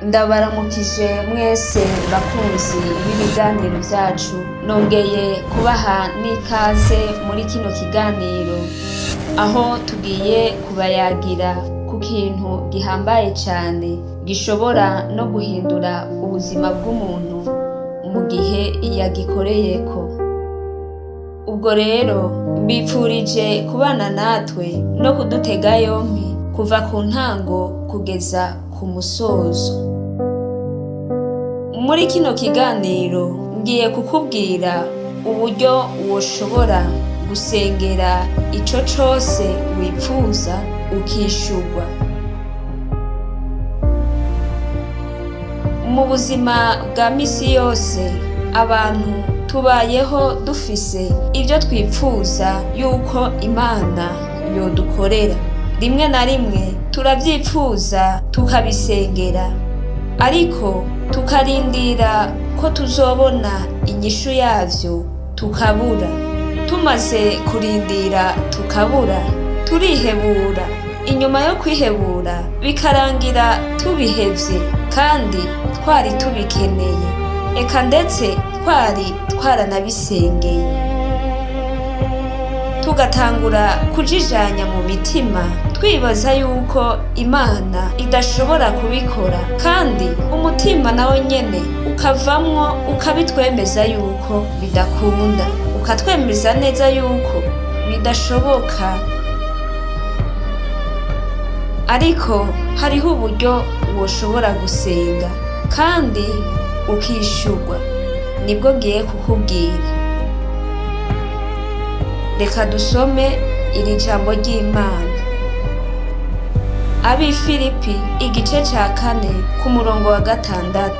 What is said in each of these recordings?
Ndabaramukije mwese bakunzi b'ibiganiro vyacu, nongeye kubaha n'ikaze muri kino kiganiro aho tugiye kubayagira ku kintu gihambaye cane gishobora no guhindura ubuzima bw'umuntu mu gihe yagikoreyeko. Ubwo rero mbipfurije kubana natwe no kudutega yompi kuva ku ntango kugeza ku musozo. Muri kino kiganiro ngiye kukubwira uburyo woshobora gusengera ico cose wipfuza ukishurwa. Mu buzima bwa misi yose abantu tubayeho dufise ivyo twipfuza yuko Imana yodukorera. Rimwe na rimwe turavyipfuza tukabisengera, ariko tukarindira ko tuzobona inyishu yavyo tukabura. Tumaze kurindira tukabura, turihebura. Inyuma yo kwihebura bikarangira tubihevye kandi twari tubikeneye, eka ndetse twari twaranabisengeye. Tugatangura kujijanya mu mitima twibaza yuko Imana idashobora kubikora, kandi umutima nawe nyene ukavamwo ukabitwemeza yuko bidakunda, ukatwemeza neza yuko bidashoboka. Ariko hariho uburyo woshobora gusenga kandi ukishurwa, nibwo ngiye kukubwira. Reka dusome iri jambo ry'Imana. Abifilipi igice ca 4 ku murongo wa 6.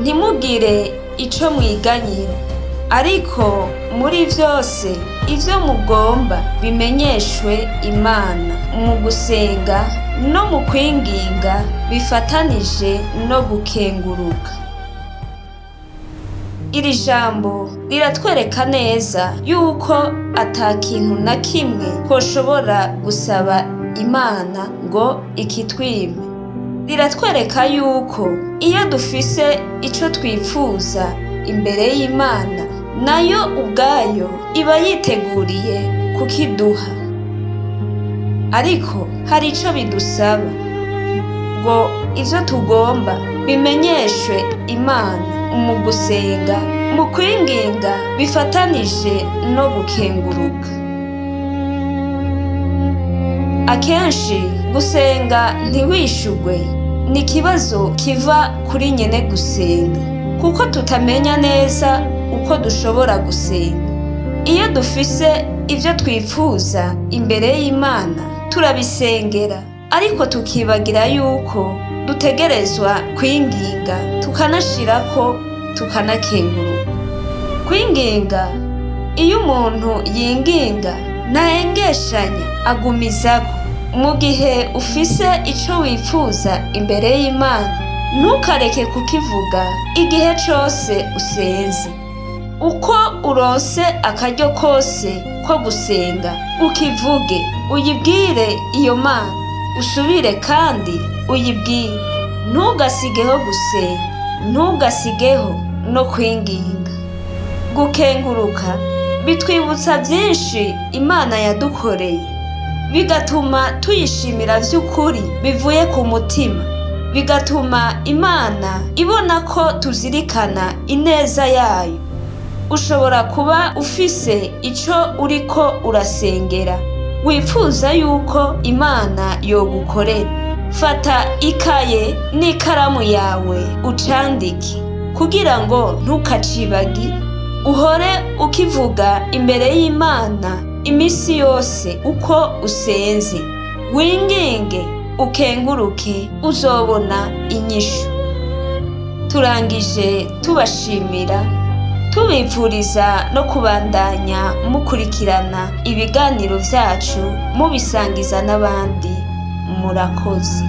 Ntimugire ico mwiganyira, ariko muri vyose ivyo mugomba bimenyeshwe Imana mu gusenga no mu kwinginga bifatanije no gukenguruka. Iri jambo riratwereka neza yuko ata kintu na kimwe twoshobora gusaba Imana ngo ikitwime. Riratwereka yuko iyo dufise ico twipfuza imbere y'Imana, nayo ubwayo iba yiteguriye kukiduha. Ariko hari ico bidusaba ngo ivyo tugomba bimenyeshwe Imana mu gusenga, mu kwinginga bifatanije no gukenguruka. Akenshi gusenga ntiwishurwe ni ikibazo kiva kuri nyene gusenga, kuko tutamenya neza uko dushobora gusenga. Iyo dufise ivyo twipfuza imbere y'Imana turabisengera, ariko tukibagira yuko dutegerezwa kwinginga tukanashirako tukanakenguruka. Kwinginga, iyo umuntu yinginga ntahengeshanya agumizako. Mu gihe ufise ico wipfuza imbere y'Imana, ntukareke kukivuga igihe cose usenze. Uko uronse akaryo kose ko gusenga, ukivuge, uyibwire iyo Mana, usubire kandi uyibwire. Ntugasigeho gusenga, ntugasigeho no kwinginga. Gukenguruka bitwibutsa vyinshi Imana yadukoreye, bigatuma tuyishimira vy'ukuri bivuye ku mutima, bigatuma Imana ibona ko tuzirikana ineza yayo. Ushobora kuba ufise ico uriko urasengera wipfuza yuko Imana yogukorera. Fata ikaye n'ikaramu yawe ucandike, kugira ngo ntukacibagire. Uhore ukivuga imbere y'Imana imisi yose uko usenze. Winginge, ukenguruke, uzobona inyishu. Turangije tubashimira, tubipfuriza no kubandanya mukurikirana ibiganiro vyacu mubisangiza n'abandi. Murakoze.